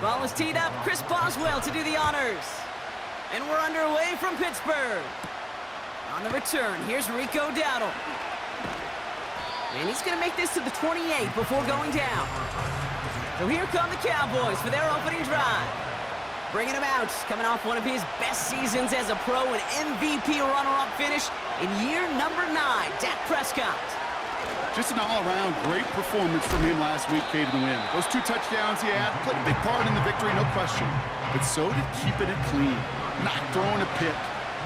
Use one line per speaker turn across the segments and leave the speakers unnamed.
Ball is teed up. Chris Boswell to do the honors. And we're underway from Pittsburgh. On the return, here's Rico Dowdle. And he's going to make this to the 28 before going down. So here come the Cowboys for their opening drive. Bringing him out, coming off one of his best seasons as a pro, an MVP runner-up finish in year number 9, Dak Prescott.
Just an all-around great performance from him last week, came to win. Those 2 touchdowns he had played a big part in the victory, no question. But so did keeping it clean, not throwing a pick.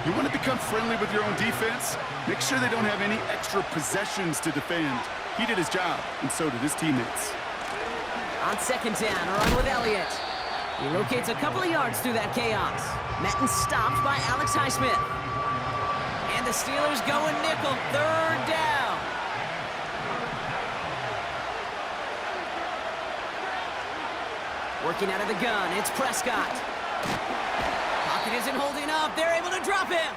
You want to become friendly with your own defense? Make sure they don't have any extra possessions to defend. He did his job, and so did his teammates.
On second down, a run with Elliott. He locates a couple of yards through that chaos. Met and stopped by Alex Highsmith. And the Steelers go in nickel, third down. Working out of the gun, it's Prescott. Pocket isn't holding up. They're able to drop him.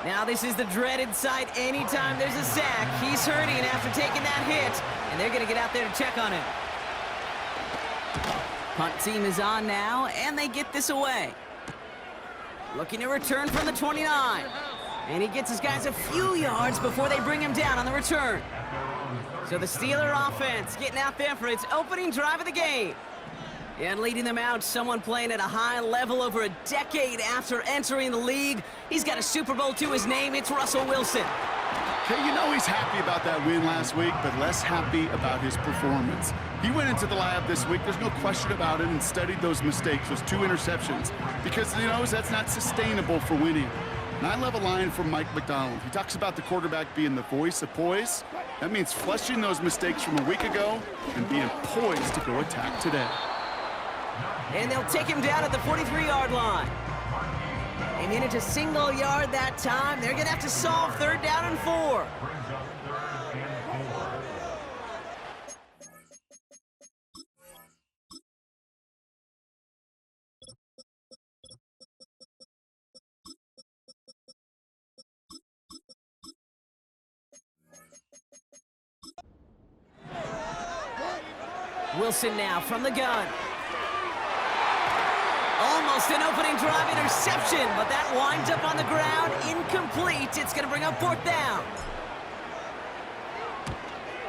Now this is the dreaded sight anytime there's a sack. He's hurting after taking that hit, and they're going to get out there to check on him. Punt team is on now, and they get this away. Looking to return from the 29. And he gets his guys a few yards before they bring him down on the return. So the Steeler offense getting out there for its opening drive of the game. And leading them out, someone playing at a high level over a decade after entering the league. He's got a Super Bowl to his name. It's Russell Wilson.
Okay, you know he's happy about that win last week, but less happy about his performance. He went into the lab this week, there's no question about it, and studied those mistakes, those 2 interceptions, because he knows that's not sustainable for winning. And I love a line from Mike McDonald. He talks about the quarterback being the voice of poise. That means flushing those mistakes from a week ago and being poised to go attack today.
And they'll take him down at the 43-yard line. They manage a single yard that time. They're going to have to solve third down and 4. Wilson now from the gun. Almost an opening drive interception, but that winds up on the ground, incomplete. It's going to bring up 4th down.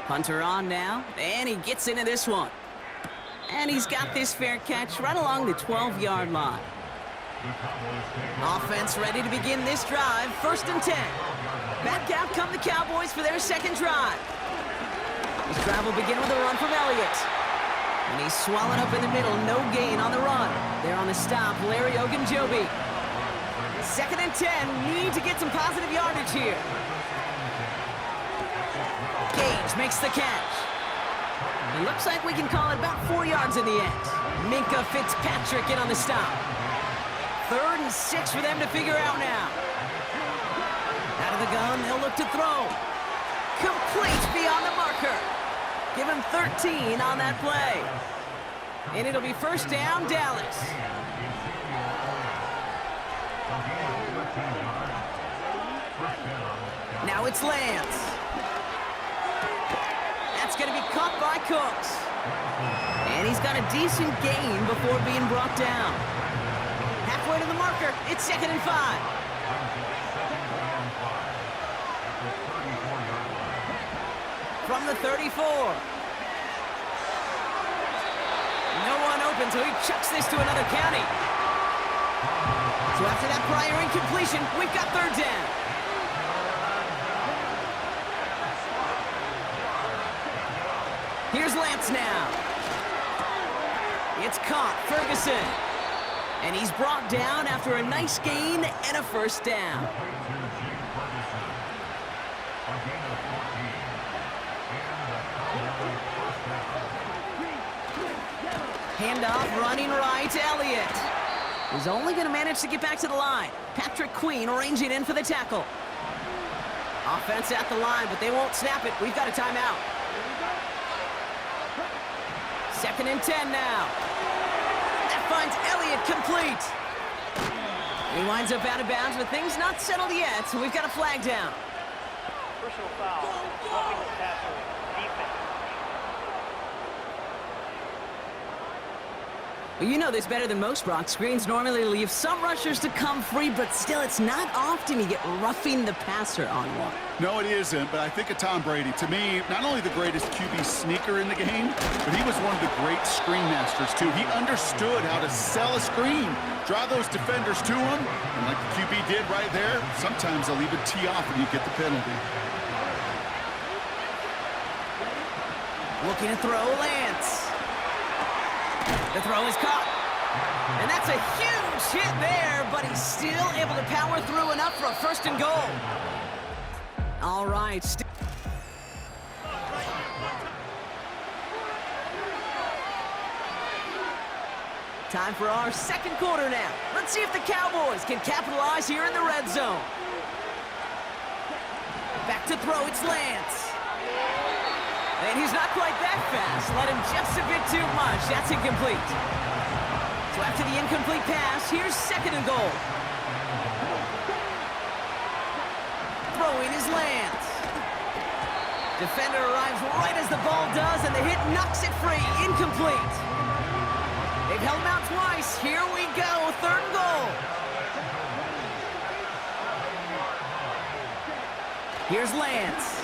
Punter on now, and he gets into this one. And he's got this fair catch right along the 12-yard line. Offense ready to begin this drive, 1st and 10. Back out come the Cowboys for their second drive. This drive will begin with a run from Elliott. And he's swallowed up in the middle, no gain on the run. There on the stop, Larry Ogunjobi. 2nd and 10, need to get some positive yardage here. Gage makes the catch. It looks like we can call it about 4 yards in the end. Minka Fitzpatrick in on the stop. 3rd and 6 for them to figure out now. Out of the gun, they'll look to throw. Complete beyond the marker. Give him 13 on that play. And it'll be 1st down, Dallas. Now it's Lance. That's going to be caught by Cooks. And he's got a decent gain before being brought down. Halfway to the marker, it's 2nd and 5. From the 34. No one open, so he chucks this to another county. So after that prior incompletion, we've got 3rd down. Here's Lance now. It's caught, Ferguson. And he's brought down after a nice gain and a 1st down. Handoff, running right, Elliott. He's only going to manage to get back to the line. Patrick Queen ranging in for the tackle. Offense at the line, but they won't snap it. We've got a timeout. 2nd and 10 now. That finds Elliott complete. He winds up out of bounds, but things not settled yet, so we've got a flag down.
Personal foul, roughing the passer, defense.
Well, you know this better than most, Brock. Screens normally leave some rushers to come free, but still, it's not often you get roughing the passer on one.
No, it isn't, but I think of Tom Brady. To me, not only the greatest QB sneaker in the game, but he was one of the great screen masters, too. He understood how to sell a screen, draw those defenders to him, and like the QB did right there, sometimes they'll even tee off and you get the penalty.
Looking to throw, Lance. The throw is caught. And that's a huge hit there, but he's still able to power through enough for a 1st and goal. All right. Time for our 2nd quarter now. Let's see if the Cowboys can capitalize here in the red zone. Back to throw, it's Lance. And he's not quite that fast. Let him just a bit too much. That's incomplete. So after the incomplete pass, here's 2nd and goal. Throwing is Lance. Defender arrives right as the ball does, and the hit knocks it free. Incomplete. They've held him out twice. Here we go. 3rd and goal. Here's Lance.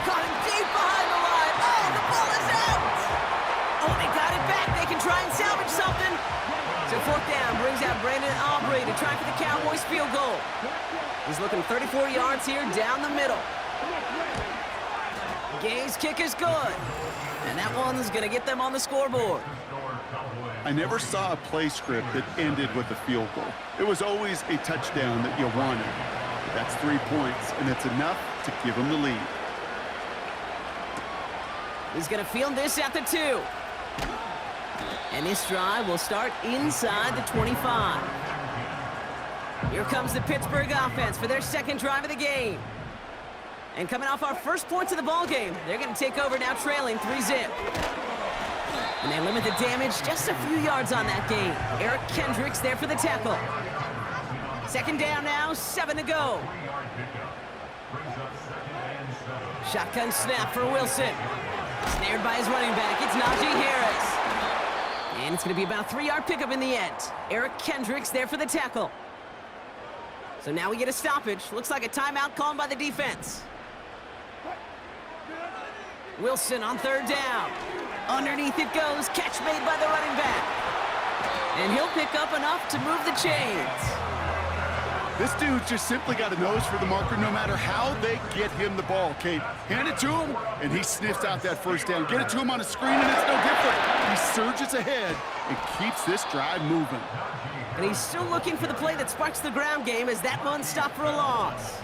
Caught him deep behind the line. Oh, the ball is out. Oh, they got it back. They can try and salvage something. So 4th down brings out Brandon Aubrey to try for the Cowboys field goal. He's looking 34 yards here down the middle. Gay's kick is good. And that one's going to get them on the scoreboard.
I never saw a play script that ended with a field goal. It was always a touchdown that you wanted. That's 3 points, and it's enough to give them the lead.
He's going to field this at the 2. And this drive will start inside the 25. Here comes the Pittsburgh offense for their 2nd drive of the game. And coming off our 1st points of the ball game, they're going to take over now trailing 3-zip. And they limit the damage just a few yards on that game. Eric Kendricks there for the tackle. 2nd down now, 7 to go. Shotgun snap for Wilson. Snared by his running back, it's Najee Harris. And it's going to be about a 3-yard pickup in the end. Eric Kendricks there for the tackle. So now we get a stoppage. Looks like a timeout called by the defense. Wilson on 3rd down. Underneath it goes, catch made by the running back. And he'll pick up enough to move the chains.
This dude just simply got a nose for the marker no matter how they get him the ball, Kate. Hand it to him, and he sniffs out that 1st down. Get it to him on a screen, and it's no different. He surges ahead and keeps this drive moving.
And he's still looking for the play that sparks the ground game as that one stopped for a loss.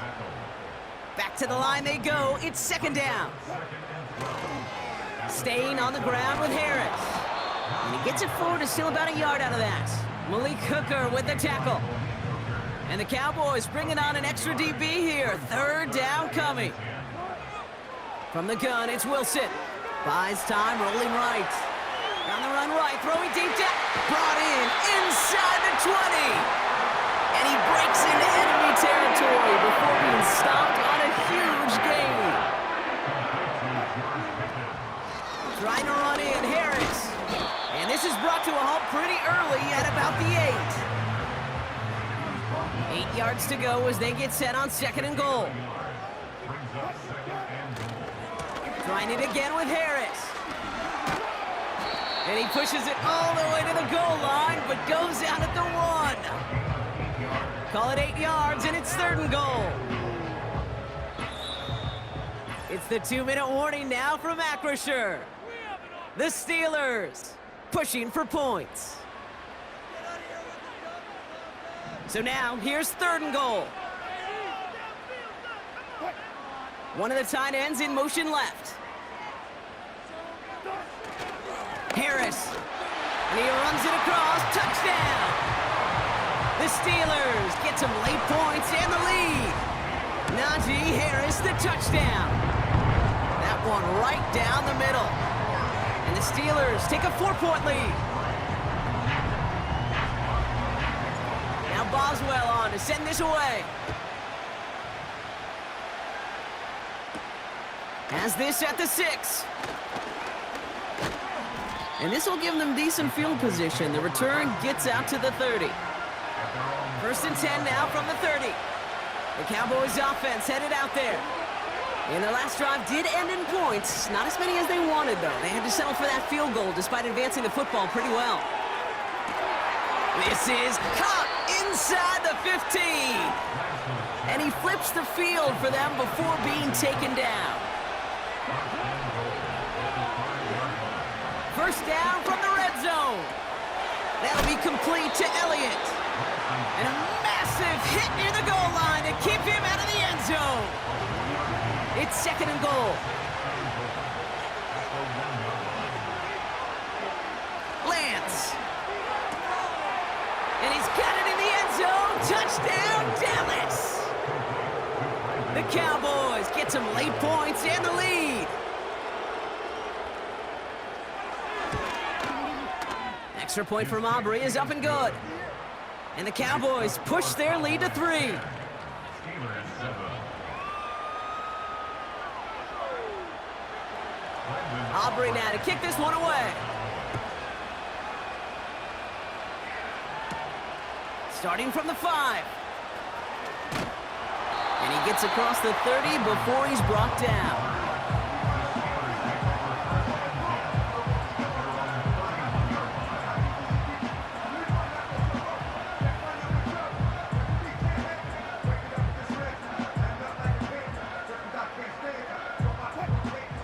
Back to the line they go. It's 2nd down. Staying on the ground with Harris. And he gets it forward to steal about a yard out of that. Malik Hooker with the tackle. And the Cowboys bringing on an extra DB here. 3rd down coming. From the gun, it's Wilson. Buys time, rolling right. On the run right, throwing deep down. Brought in inside the 20. And he breaks into enemy territory before being stopped on a huge gain. Trying to run in, Harris. And this is brought to a halt pretty early at about the 8. 8 yards to go as they get set on 2nd and goal. Trying it again with Harris. And he pushes it all the way to the goal line, but goes out at the 1. Call it 8 yards, and it's 3rd and goal. It's the 2-minute warning now from Acrisure. The Steelers pushing for points. So now, here's 3rd and goal. One of the tight ends in motion left. Harris. And he runs it across. Touchdown! The Steelers get some late points and the lead. Najee Harris, the touchdown. That one right down the middle. And the Steelers take a 4-point lead. Now Boswell on to send this away. Has this at the 6. And this will give them decent field position. The return gets out to the 30. First and 10 now from the 30. The Cowboys offense headed out there. And their last drive did end in points. Not as many as they wanted, though. They had to settle for that field goal despite advancing the football pretty well. This is caught inside the 15. And he flips the field for them before being taken down. First down from the red zone. That'll be complete to Elliott. And a massive hit near the goal line to keep him out of the end zone. It's second and goal. Lance. And he's got it in the end zone. Touchdown, Dallas. The Cowboys get some late points and the lead. Extra point from Aubrey is up and good. And the Cowboys push their lead to 3. Aubrey now to kick this one away. Starting from the 5. And he gets across the 30 before he's brought down.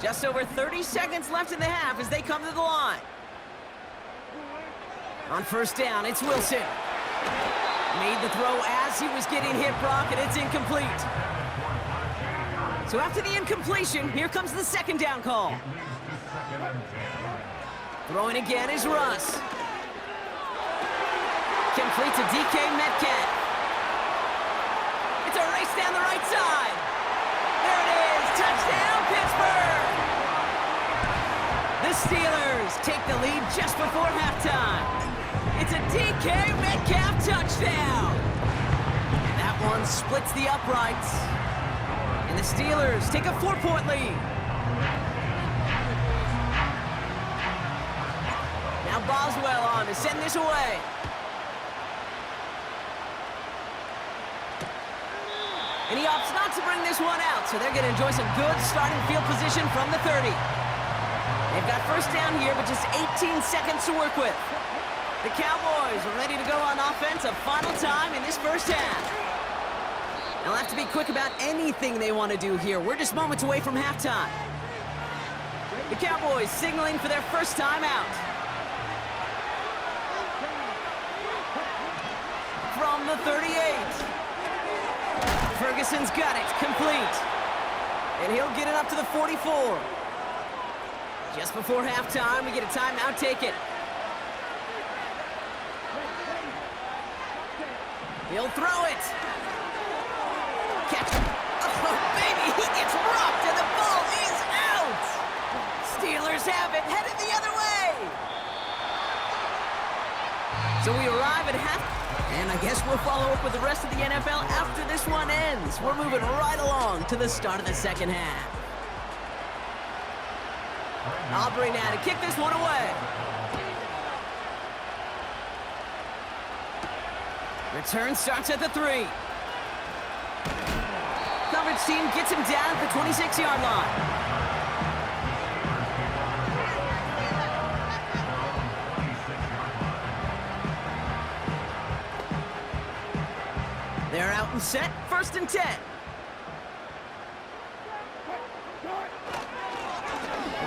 Just over 30 seconds left in the half as they come to the line. On first down, it's Wilson. Made the throw as he was getting hit, Brock, and it's incomplete. So after the incompletion, here comes the second down call. Throwing again is Russ. Complete to DK Metcalf. It's a race down the right side. There it is, touchdown Pittsburgh! The Steelers take the lead just before halftime. It's a DK Metcalf touchdown. That one splits the uprights. And the Steelers take a 4-point lead. Now Boswell on to send this away. And he opts not to bring this one out, so they're going to enjoy some good starting field position from the 30. They've got first down here, but just 18 seconds to work with. The Cowboys are ready to go on offense a final time in this first half. They'll have to be quick about anything they want to do here. We're just moments away from halftime. The Cowboys signaling for their first time out. From the 38. Ferguson's got it, complete. And he'll get it up to the 44. Just before halftime, we get a timeout taken. He'll throw it. Catch it. Oh, baby, he gets rocked and the ball is out. Steelers have it, headed the other way. So we arrive at half. And I guess we'll follow up with the rest of the NFL after this one ends. We're moving right along to the start of the second half. Aubrey now to kick this one away. Return starts at the 3. Coverage team gets him down at the 26-yard line. They're out and set, first and 10.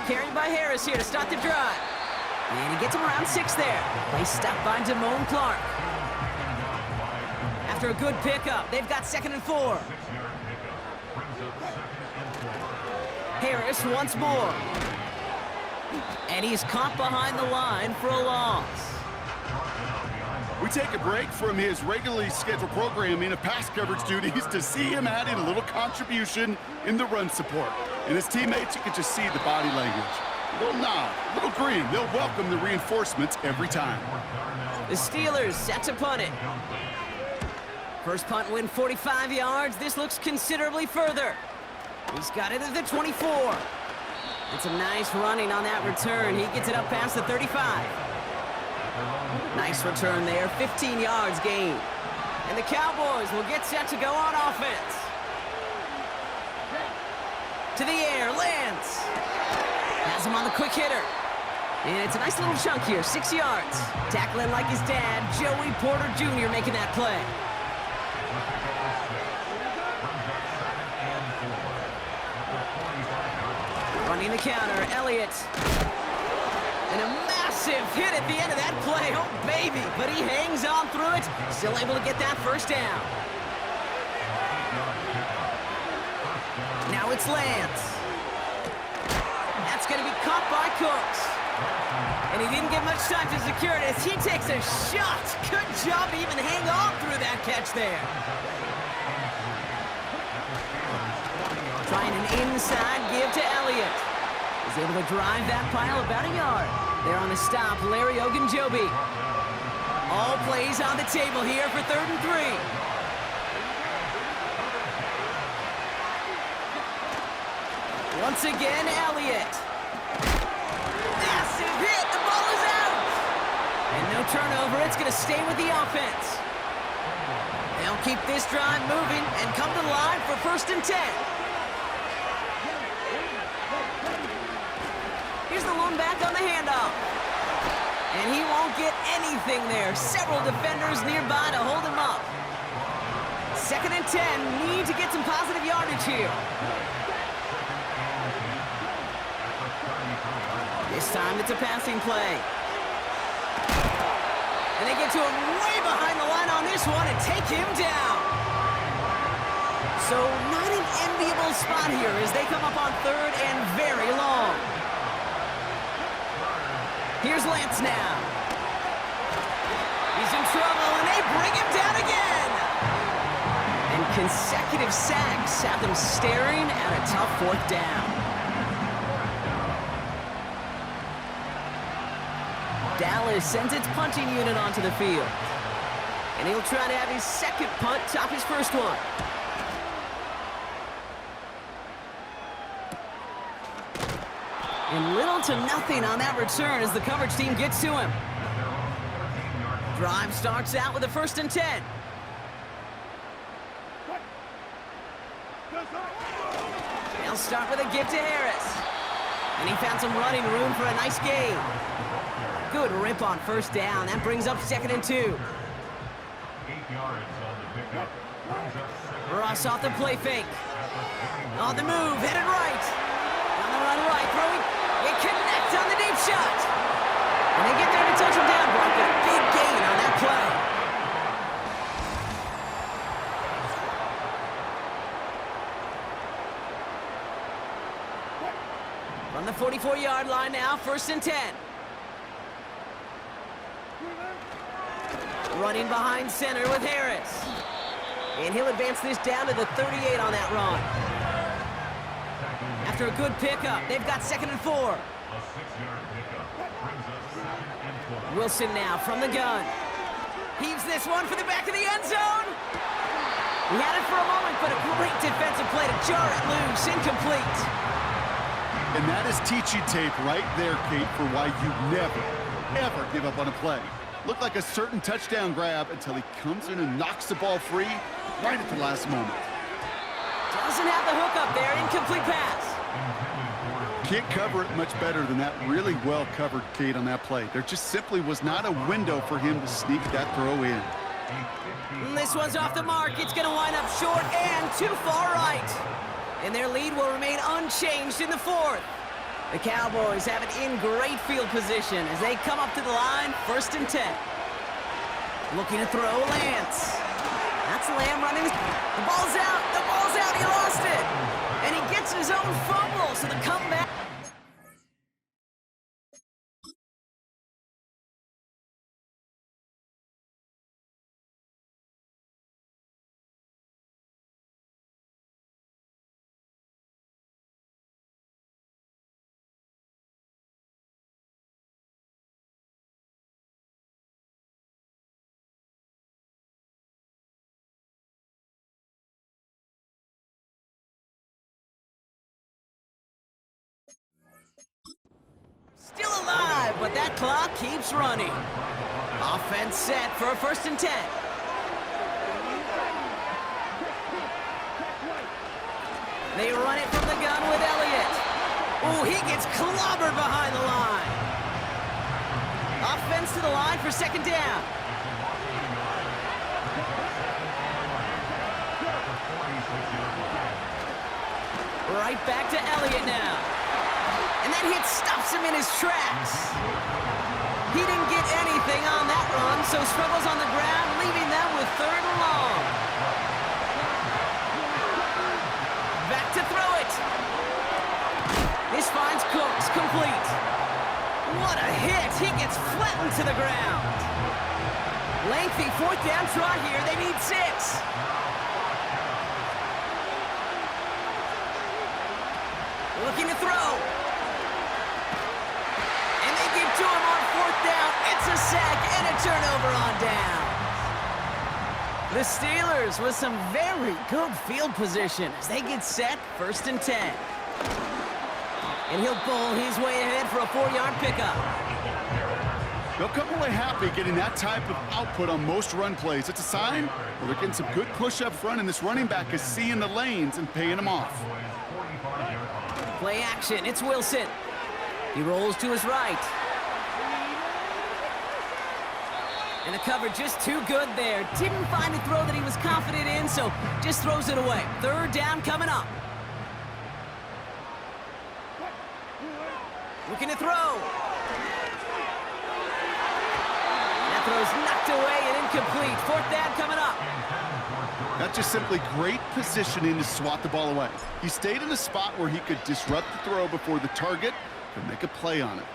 Carried by Harris here to start the drive. And he gets him around 6 there. Play stopped by Damone Clark. After a good pickup, they've got second and 4. Harris once more. And he's caught behind the line for a loss.
We take a break from his regularly scheduled programming of pass coverage duties to see him adding a little contribution in the run support. And his teammates, you can just see the body language. A little nod, a little grin. They'll welcome the reinforcements every time.
The Steelers set to punt it. First punt win 45 yards. This looks considerably further. He's got it at the 24. And some nice running on that return. He gets it up past the 35. Nice return there, 15 yards gain. And the Cowboys will get set to go on offense. To the air, Lance. Has him on the quick hitter. And it's a nice little chunk here, 6 yards. Tackling like his dad, Joey Porter Jr. making that play. Running the counter, Elliott. And a massive hit at the end of that play. Oh, baby. But he hangs on through it. Still able to get that first down. Now it's Lance. That's going to be caught by Cooks. And he didn't get much time to secure it as he takes a shot. Good job to even hang on through that catch there. Trying an inside give to Elliott. He's able to drive that pile about a yard. There on the stop, Larry Ogunjobi. All plays on the table here for 3rd and 3. Once again, Elliott. Massive hit. The ball is out. And no turnover. It's going to stay with the offense. They'll keep this drive moving and come to the line for 1st and 10. Here's the lone back on the handoff. And he won't get anything there. Several defenders nearby to hold him up. 2nd and 10. Need to get some positive yardage here. This time it's a passing play. And they get to him way behind the line on this one and take him down. So not an enviable spot here as they come up on 3rd and very long. Here's Lance now. He's in trouble, and they bring him down again. And consecutive sacks have them staring at a tough 4th down. Dallas sends its punting unit onto the field. And he'll try to have his 2nd punt top his 1st one. And little to nothing on that return as the coverage team gets to him. Drive starts out with a 1st and 10. They'll start with a give to Harris. And he found some running room for a nice gain. Good rip on 1st down. That brings up 2nd and 2.
8 yards on the pickup.
Ross off the play fake. On the move, headed right. On the run right, throwing. It connects on the deep shot. And they get there to touch him down. Brock, a big gain on that play. From the 44-yard line now, 1st and 10. Running behind center with Harris. And he'll advance this down to the 38 on that run. After a good pickup, they've got 2nd and 4.
A 6-yard pickup brings us 2nd and 4.
Wilson now from the gun. Heaves this one for the back of the end zone. He had it for a moment, but a great defensive play to jar it loose. Incomplete.
And that is teaching tape right there, Kate, for why you never, ever give up on a play. Looked like a certain touchdown grab until he comes in and knocks the ball free right at the last moment.
Doesn't have the hook up there. Incomplete pass.
Can't cover it much better than that. Really well covered, Kate, on that play. There just simply was not a window for him to sneak that throw in.
And this one's off the mark. It's going to wind up short and too far right. And their lead will remain unchanged in the 4th. The Cowboys have it in great field position as they come up to the line, 1st and 10. Looking to throw, Lance. That's Lamb running. The ball's out. The ball's out. He lost it. And he gets his own fumble, so the comeback. but that clock keeps running. Offense set for a 1st and 10. They run it from the gun with Elliott. Oh, he gets clobbered behind the line. Offense to the line for 2nd down. Right back to Elliott now. And that hit stops him in his tracks. He didn't get anything on that run, so struggles on the ground, leaving them with 3rd and long. Back to throw it. This finds Cooks, complete. What a hit. He gets flattened to the ground. Lengthy 4th down try here. They need 6. Looking to throw. And they give to him on 4th down. It's a sack and a turnover on down. The Steelers with some very good field position as they get set 1st and 10. And he'll bowl his way ahead for a 4-yard pickup.
They'll come away happy getting that type of output on most run plays. It's a sign where they're getting some good push up front, and this running back is seeing the lanes and paying them off.
Play action, it's Wilson. He rolls to his right. And the cover just too good there. Didn't find a throw that he was confident in, so just throws it away. 3rd down coming up. Looking to throw. That throw's knocked away and incomplete. 4th down coming up.
That's just simply great positioning to swat the ball away. He stayed in a spot where he could disrupt the throw before the target could make a play on it.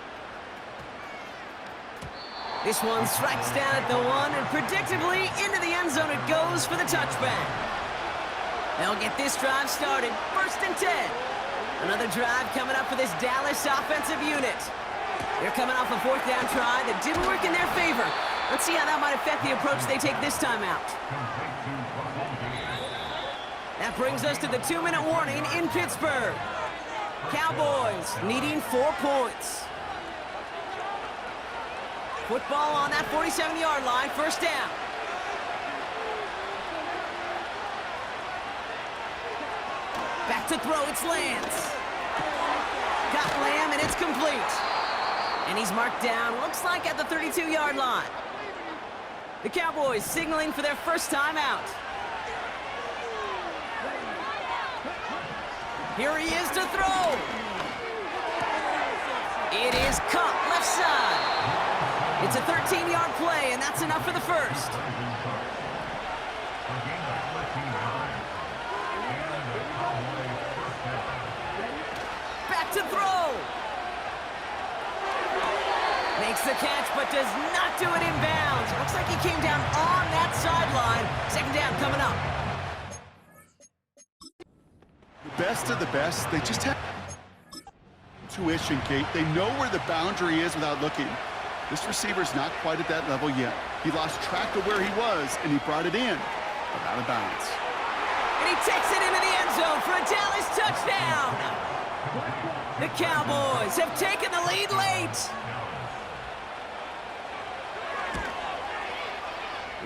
This one strikes down at the 1, and predictably into the end zone it goes for the touchback. They'll get this drive started. 1st and 10. Another drive coming up for this Dallas offensive unit. They're coming off a 4th down try that didn't work in their favor. Let's see how that might affect the approach they take this time out. That brings us to the 2-minute warning in Pittsburgh. Cowboys needing 4 points. Football on that 47-yard line, 1st down. Back to throw, it's Lance. Got Lamb, and it's complete. And he's marked down, looks like at the 32-yard line. The Cowboys signaling for their first time out. Here he is to throw. It is caught left side. It's a 13-yard play, and that's enough for the 1st. Back to throw. Makes the catch, but does not do it in bounds. Looks like he came down on that sideline. 2nd down coming up.
The best of the best, they just have intuition, Kate. They know where the boundary is without looking. This receiver's not quite at that level yet. He lost track of where he was, and he brought it in, but out of bounds.
And he takes it into the end zone for a Dallas touchdown. The Cowboys have taken the lead late.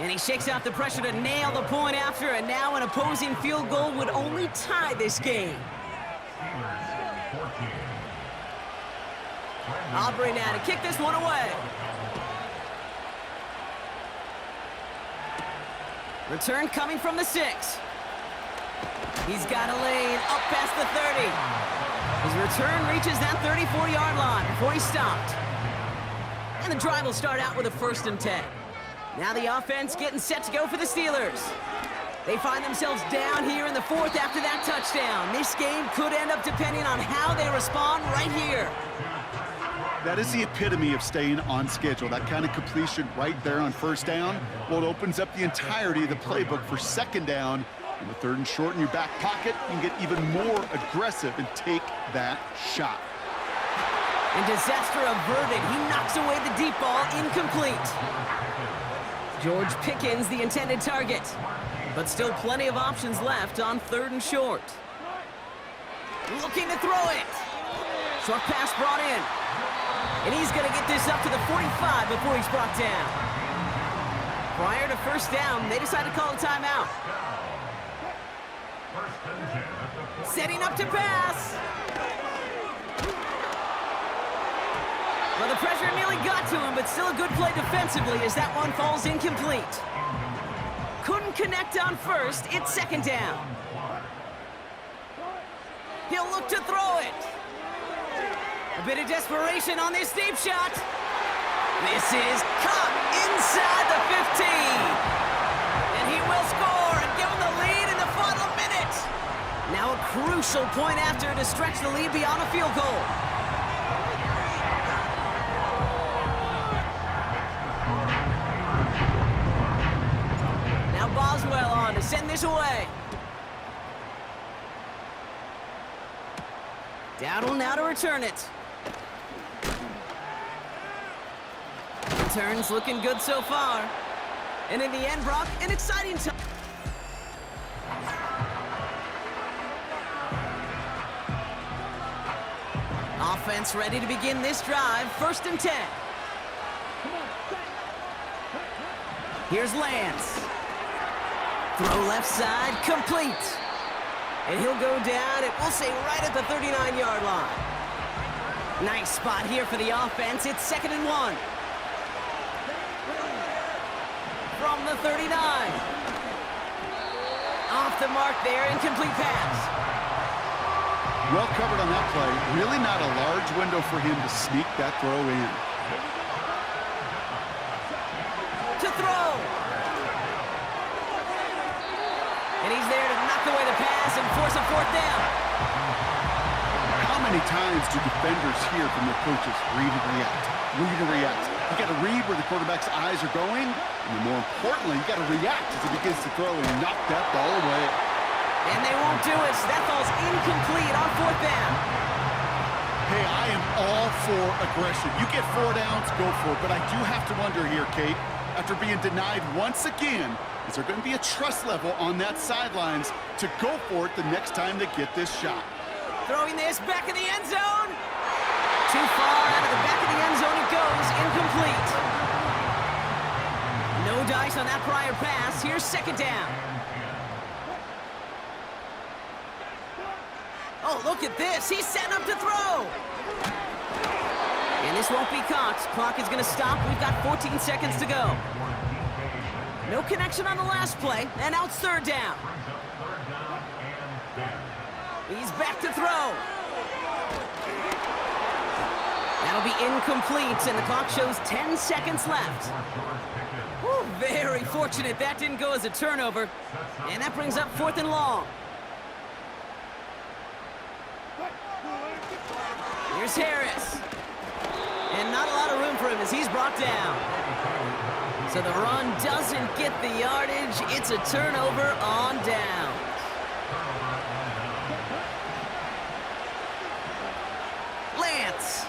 And he shakes out the pressure to nail the point after, and now an opposing field goal would only tie this game. Aubrey now to kick this one away. Return coming from the 6. He's got a lane up past the 30. His return reaches that 34-yard line before he stopped. And the drive will start out with a 1st and 10. Now the offense getting set to go for the Steelers. They find themselves down here in the 4th after that touchdown. This game could end up depending on how they respond right here.
That is the epitome of staying on schedule. That kind of completion right there on 1st down. Well, it opens up the entirety of the playbook for 2nd down. In the 3rd and short in your back pocket, you can get even more aggressive and take that shot.
And disaster averted. He knocks away the deep ball, incomplete. George Pickens, the intended target. But still plenty of options left on 3rd and short. Looking to throw it. Short pass brought in. And he's going to get this up to the 45 before he's brought down. Prior to first down, they decided to call a timeout. Setting up to pass. Well, the pressure nearly got to him, but still a good play defensively as that one falls incomplete. Couldn't connect on first. It's second down. He'll look to throw it. A bit of desperation on this deep shot. This is caught inside the 15. And he will score and give him the lead in the final minute. Now a crucial point after to stretch the lead beyond a field goal. Now Boswell on to send this away. Dowdle now to return it. Turns looking good so far. And in the end, Brock, an exciting time. Offense ready to begin this drive. 1st and 10. Here's Lance. Throw left side, complete. And he'll go down, and we'll say right at the 39-yard line. Nice spot here for the offense. It's 2nd and 1. From the 39. Off the mark there, incomplete pass.
Well covered on that play. Really not a large window for him to sneak that throw in.
To throw. And he's there to knock away the pass and force a 4th down.
How many times do defenders hear from their coaches, read and react, read and react? You got to read where the quarterback's eyes are going, and more importantly, you got to react as he begins to throw and knock that ball away.
And they won't do it, so that ball's incomplete on 4th down.
Hey, I am all for aggression. You get 4 downs, go for it. But I do have to wonder here, Kate, after being denied once again, is there going to be a trust level on that sidelines to go for it the next time they get this shot?
Throwing this back in the end zone. Too far out of the back of the end zone it goes, incomplete. No dice on that prior pass. Here's 2nd down. Oh, look at this. He's setting up to throw. And this won't be caught. Clock is going to stop. We've got 14 seconds to go. No connection on the last play, and now it's 3rd down. He's back to throw. That'll be incomplete, and the clock shows 10 seconds left. Whew, very fortunate that didn't go as a turnover. And that brings up 4th and long. Here's Harris. And not a lot of room for him as he's brought down. So the run doesn't get the yardage. It's a turnover on down. Lance.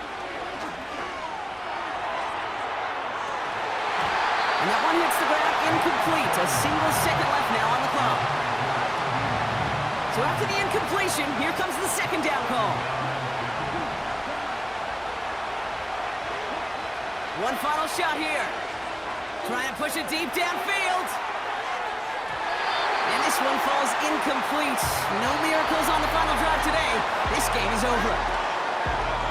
And that one hits the ground incomplete. A single second left now on the clock. So after the incompletion, here comes the 2nd down call. One final shot here. Trying to push it deep downfield. And this one falls incomplete. No miracles on the final drive today. This game is over.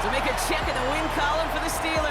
So make a check in the win column for the Steelers.